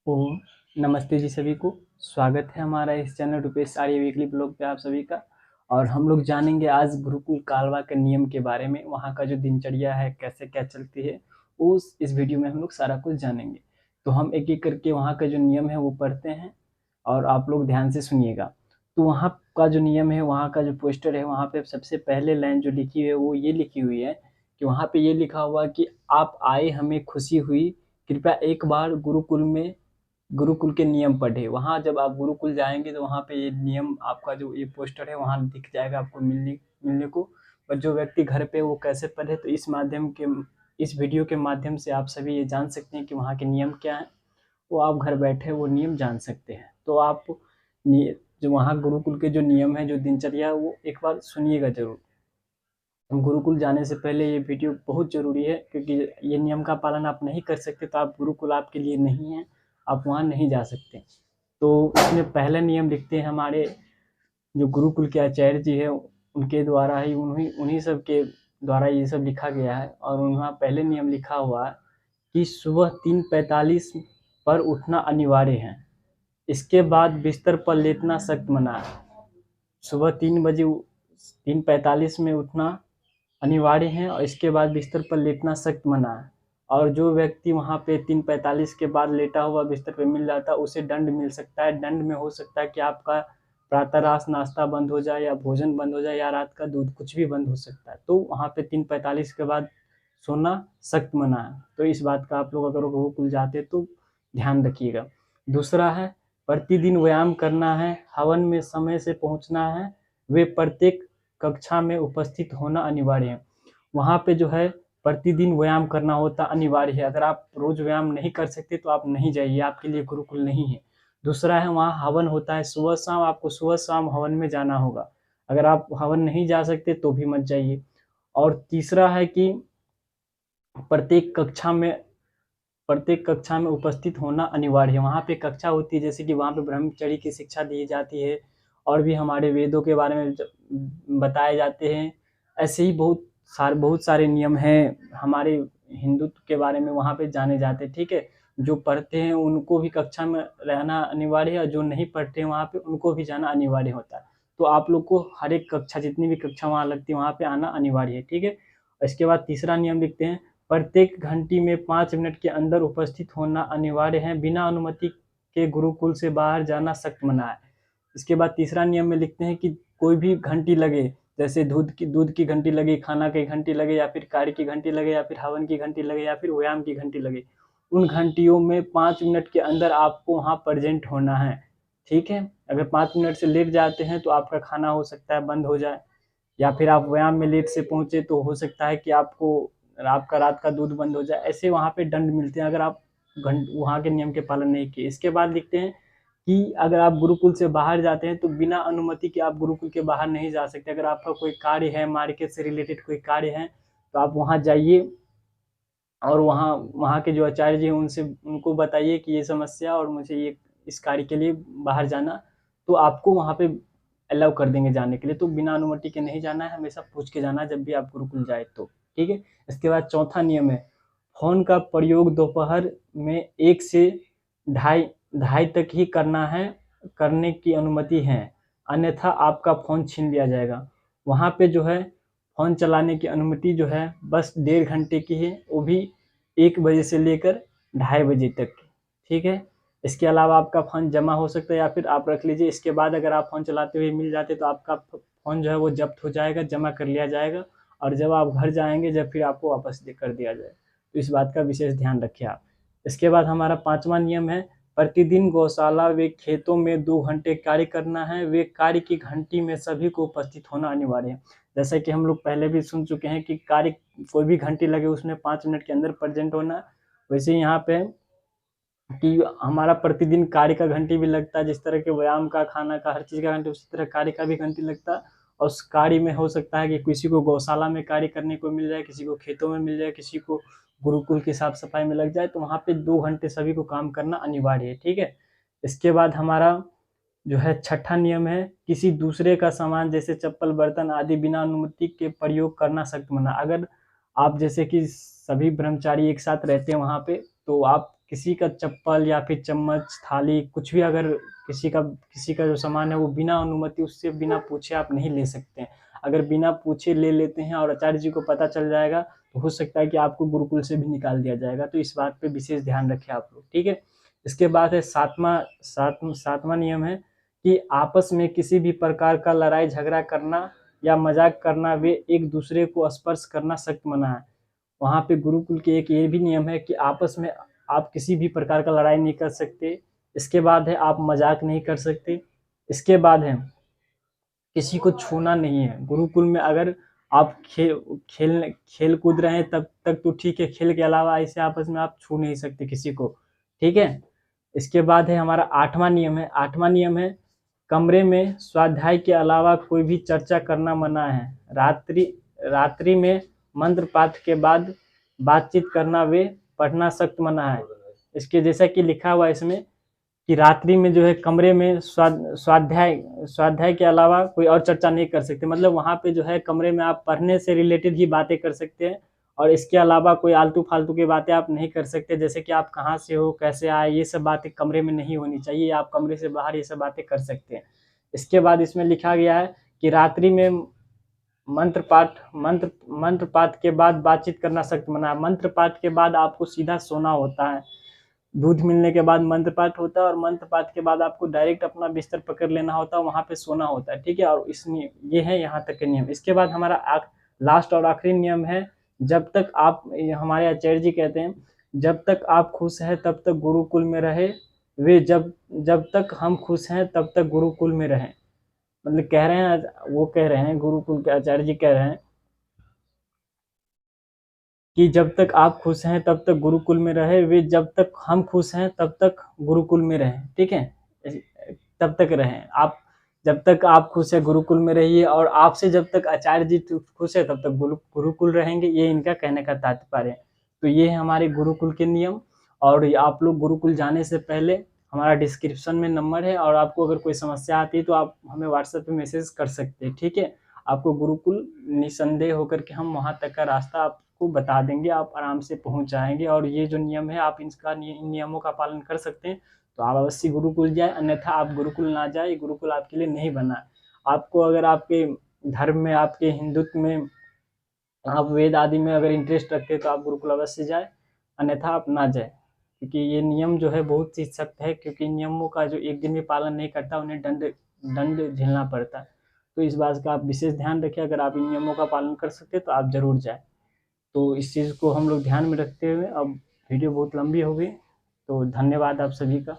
ओ नमस्ते जी सभी को। स्वागत है हमारा इस चैनल रुपेश आर्य वीकली ब्लॉग पे आप सभी का। और हम लोग जानेंगे आज गुरुकुल कालवा के नियम के बारे में, वहाँ का जो दिनचर्या है कैसे क्या चलती है, उस इस वीडियो में हम लोग सारा कुछ जानेंगे। तो हम एक एक करके वहाँ का जो नियम है वो पढ़ते हैं और आप लोग ध्यान से सुनिएगा। तो वहाँ का जो नियम है, वहाँ का जो पोस्टर है, वहाँ पे सबसे पहले लाइन जो लिखी हुई है वो ये लिखी हुई है कि वहाँ पे ये लिखा हुआ कि आप आए हमें खुशी हुई, कृपया एक बार गुरुकुल के नियम पढ़े। वहाँ जब आप गुरुकुल जाएंगे तो वहाँ पे ये नियम, आपका जो ये पोस्टर है वहाँ दिख जाएगा आपको मिलने मिलने को। पर जो व्यक्ति घर पे वो कैसे पढ़े, तो इस वीडियो के माध्यम से आप सभी ये जान सकते हैं कि वहाँ के नियम क्या हैं। वो आप घर बैठे वो नियम जान सकते हैं। तो आप जो वहाँ गुरुकुल के जो नियम है, जो दिनचर्या है, वो एक बार सुनिएगा जरूर। गुरुकुल जाने से पहले ये वीडियो बहुत ज़रूरी है, क्योंकि ये नियम का पालन आप नहीं कर सकते तो आप गुरुकुल आपके लिए नहीं है, आप वहाँ नहीं जा सकते। तो इसमें पहला नियम लिखते हैं हमारे जो गुरुकुल के आचार्य जी है, उनके द्वारा ही, उन्हीं उन्हीं सब के द्वारा ये सब लिखा गया है। और वहाँ पहले नियम लिखा हुआ है कि सुबह 3:45 पर उठना अनिवार्य है। इसके बाद बिस्तर पर लेटना सख्त मना है। सुबह 3:45 में उठना अनिवार्य है और इसके बाद बिस्तर पर लेटना सख्त मना है। और जो व्यक्ति वहाँ पे 3:45 के बाद लेटा हुआ बिस्तर पे मिल जाता है उसे दंड मिल सकता है। दंड में हो सकता है कि आपका प्रातःराश नाश्ता बंद हो जाए, या भोजन बंद हो जाए, या रात का दूध, कुछ भी बंद हो सकता है। तो वहाँ पे 3:45 के बाद सोना सख्त मना है। तो इस बात का आप लोग अगर गुरुकुल जाते तो ध्यान रखिएगा। दूसरा है, प्रतिदिन व्यायाम करना है, हवन में समय से पहुँचना है, वे प्रत्येक कक्षा में उपस्थित होना अनिवार्य है। वहाँ पे जो है प्रतिदिन व्यायाम करना होता अनिवार्य है। अगर आप रोज व्यायाम नहीं कर सकते तो आप नहीं जाइए, आपके लिए गुरुकुल नहीं है। दूसरा है, वहाँ हवन होता है सुबह शाम, आपको सुबह शाम हवन में जाना होगा। अगर आप हवन नहीं जा सकते तो भी मत जाइए। और तीसरा है कि प्रत्येक कक्षा में प्रत्येक कक्षा में उपस्थित होना अनिवार्य है। वहाँ पे कक्षा होती है, जैसे कि वहाँ पे ब्रह्मचर्य की शिक्षा दी जाती है और भी हमारे वेदों के बारे में बताए जाते हैं। ऐसे ही बहुत सारे नियम हैं हमारे हिंदुत्व के बारे में, वहाँ पे जाने जाते हैं। ठीक है, जो पढ़ते हैं उनको भी कक्षा में रहना अनिवार्य है और जो नहीं पढ़ते हैं वहाँ पे उनको भी जाना अनिवार्य होता है। तो आप लोग को हर एक कक्षा, जितनी भी कक्षा वहाँ लगती है, वहाँ पे आना अनिवार्य है। ठीक है, इसके बाद तीसरा नियम लिखते हैं, प्रत्येक घंटी में 5 मिनट के अंदर उपस्थित होना अनिवार्य है, बिना अनुमति के गुरुकुल से बाहर जाना सख्त मना है। इसके बाद तीसरा नियम में लिखते हैं कि कोई भी घंटी लगे, जैसे दूध की घंटी लगे, खाना की घंटी लगे, या फिर कार्य की घंटी लगे, या फिर हवन की घंटी लगे, या फिर व्यायाम की घंटी लगे, उन घंटियों में 5 मिनट के अंदर आपको वहाँ प्रेजेंट होना है। ठीक है, अगर 5 मिनट से लेट जाते हैं तो आपका खाना हो सकता है बंद हो जाए, या फिर आप व्यायाम में लेट से पहुंचे तो हो सकता है कि आपका रात का दूध बंद हो जाए। ऐसे वहाँ पे दंड मिलते हैं अगर आप वहाँ के नियम के पालन नहीं किए। इसके बाद लिखते हैं कि अगर आप गुरुकुल से बाहर जाते हैं तो बिना अनुमति के आप गुरुकुल के बाहर नहीं जा सकते। अगर आपका कोई कार्य है, मार्केट से रिलेटेड कोई कार्य है, तो आप वहाँ जाइए और वहाँ वहाँ के जो आचार्य जी हैं उनको बताइए कि ये समस्या और मुझे ये इस कार्य के लिए बाहर जाना, तो आपको वहाँ पे अलाउ कर देंगे जाने के लिए। तो बिना अनुमति के नहीं जाना है, हमेशा पूछ के जाना है जब भी आप गुरुकुल जाए तो। ठीक है, इसके बाद चौथा नियम है, फोन का प्रयोग दोपहर में 1 से ढाई तक ही करने की अनुमति है, अन्यथा आपका फोन छीन लिया जाएगा। वहाँ पे जो है फोन चलाने की अनुमति जो है बस 1.5 घंटे की है, वो भी 1 बजे से लेकर 2:30 बजे तक। ठीक है, इसके अलावा आपका फ़ोन जमा हो सकता है या फिर आप रख लीजिए। इसके बाद अगर आप फ़ोन चलाते हुए मिल जाते तो आपका फ़ोन जो है वो जब्त हो जाएगा, जमा कर लिया जाएगा, और जब आप घर जाएंगे जब फिर आपको वापस कर दिया जाए। तो इस बात का विशेष ध्यान रखिए आप। इसके बाद हमारा 5वां नियम है, प्रतिदिन गौशाला व खेतों में 2 घंटे कार्य करना है, वे कार्य की घंटी में सभी को उपस्थित होना अनिवार्य है। जैसा कि हम लोग पहले भी सुन चुके हैं कि कार्य कोई भी घंटी लगे उसमें 5 मिनट के अंदर प्रेजेंट होना। वैसे यहाँ पे कि हमारा प्रतिदिन कार्य का घंटी भी लगता है, जिस तरह के व्यायाम का, खाना का, हर चीज़ का घंटी, उसी तरह कार्य का भी घंटी लगता है। और उस कार्य में हो सकता है कि किसी को गौशाला में कार्य करने को मिल जाए, किसी को खेतों में मिल जाए, किसी को गुरुकुल की साफ सफाई में लग जाए, तो वहाँ पे 2 घंटे सभी को काम करना अनिवार्य है। ठीक है, इसके बाद हमारा जो है छठा नियम है, किसी दूसरे का सामान जैसे चप्पल, बर्तन आदि बिना अनुमति के प्रयोग करना सख्त मना। अगर आप जैसे कि सभी ब्रह्मचारी एक साथ रहते हैं वहाँ पे, तो आप किसी का चप्पल या फिर चम्मच, थाली, कुछ भी अगर किसी का जो सामान है वो बिना अनुमति, उससे बिना पूछे आप नहीं ले सकते हैं। अगर बिना पूछे ले लेते हैं और आचार्य जी को पता चल जाएगा तो हो सकता है कि आपको गुरुकुल से भी निकाल दिया जाएगा। तो इस बात पे विशेष ध्यान रखें आप लोग, ठीक है। इसके बाद है सातवां नियम है कि आपस में किसी भी प्रकार का लड़ाई झगड़ा करना या मजाक करना वे एक दूसरे को स्पर्श करना सख्त मना है। वहाँ पे गुरुकुल के एक ये भी नियम है कि आपस में आप किसी भी प्रकार का लड़ाई नहीं कर सकते। इसके बाद है आप मजाक नहीं कर सकते। इसके बाद है किसी को छूना नहीं है। गुरुकुल में अगर आप खेल कूद रहे हैं तब तक तो ठीक है, खेल के अलावा ऐसे आपस में आप छू नहीं सकते किसी को, ठीक है। इसके बाद है हमारा आठवां नियम है कमरे में स्वाध्याय के अलावा कोई भी चर्चा करना मना है। रात्रि में मंत्र पाठ के बाद बातचीत करना वे पढ़ना सख्त मना है। इसके जैसा कि लिखा हुआ है इसमें कि रात्रि में जो है कमरे में स्वाध्याय के अलावा कोई और चर्चा नहीं कर सकते। मतलब वहाँ पे जो है कमरे में आप पढ़ने से रिलेटेड ही बातें कर सकते हैं और इसके अलावा कोई आलतू फालतू की बातें आप नहीं कर सकते, जैसे कि आप कहाँ से हो, कैसे आए, ये सब बातें कमरे में नहीं होनी चाहिए। आप कमरे से बाहर ये सब बातें कर सकते हैं। इसके बाद इसमें लिखा गया है कि रात्रि में मंत्र पाठ के बाद बातचीत करना सख्त मना है। मंत्र पाठ के बाद आपको सीधा सोना होता है। दूध मिलने के बाद मंत्र पाठ होता है और मंत्र पाठ के बाद आपको डायरेक्ट अपना बिस्तर पकड़ लेना होता है, वहाँ पे सोना होता है, ठीक है। और इसमें ये है यहाँ तक के नियम। इसके बाद हमारा लास्ट और आखिरी नियम है, जब तक आप, हमारे आचार्य जी कहते हैं, जब तक आप खुश हैं तब तक गुरुकुल में रहे, वे जब तक हम खुश हैं तब तक गुरुकुल में रहें। मतलब कह रहे हैं, वो कह रहे हैं, गुरुकुल के आचार्य जी कह रहे हैं कि जब तक आप खुश हैं तब तक गुरुकुल में रहे, वे जब तक हम खुश हैं तब तक गुरुकुल में रहें, ठीक है। तब तक रहें आप, जब तक आप खुश है गुरुकुल में रहिए, और आपसे जब तक आचार्य जी खुश है तब तक गुरुकुल रहेंगे, ये इनका कहने का तात्पर्य है। तो ये है हमारे गुरुकुल के नियम। और आप लोग गुरुकुल जाने से पहले हमारा डिस्क्रिप्शन में नंबर है, और आपको अगर कोई समस्या आती है तो आप हमें व्हाट्सएप पे मैसेज कर सकते हैं, ठीक है। आपको गुरुकुल निसंदेह होकर के हम वहाँ तक का रास्ता आपको बता देंगे, आप आराम से पहुँच जाएंगे। और ये जो नियम है, आप इनका इन नियमों का पालन कर सकते हैं तो आप अवश्य गुरुकुल जाए, अन्यथा आप गुरुकुल ना जाए। गुरुकुल आपके लिए नहीं बना है। आपको अगर आपके धर्म में, आपके हिंदुत्व में, आप वेद आदि में अगर इंटरेस्ट रखते हैं तो आप गुरुकुल अवश्य जाए, अन्यथा आप ना जाए। क्योंकि ये नियम जो है बहुत ही सख्त है, क्योंकि नियमों का जो एक दिन भी पालन नहीं करता उन्हें दंड झेलना पड़ता है। तो इस बात का आप विशेष ध्यान रखें। अगर आप इन नियमों का पालन कर सकते हैं तो आप जरूर जाए। तो इस चीज़ को हम लोग ध्यान में रखते हुए, अब वीडियो बहुत लंबी हो गई, तो धन्यवाद आप सभी का।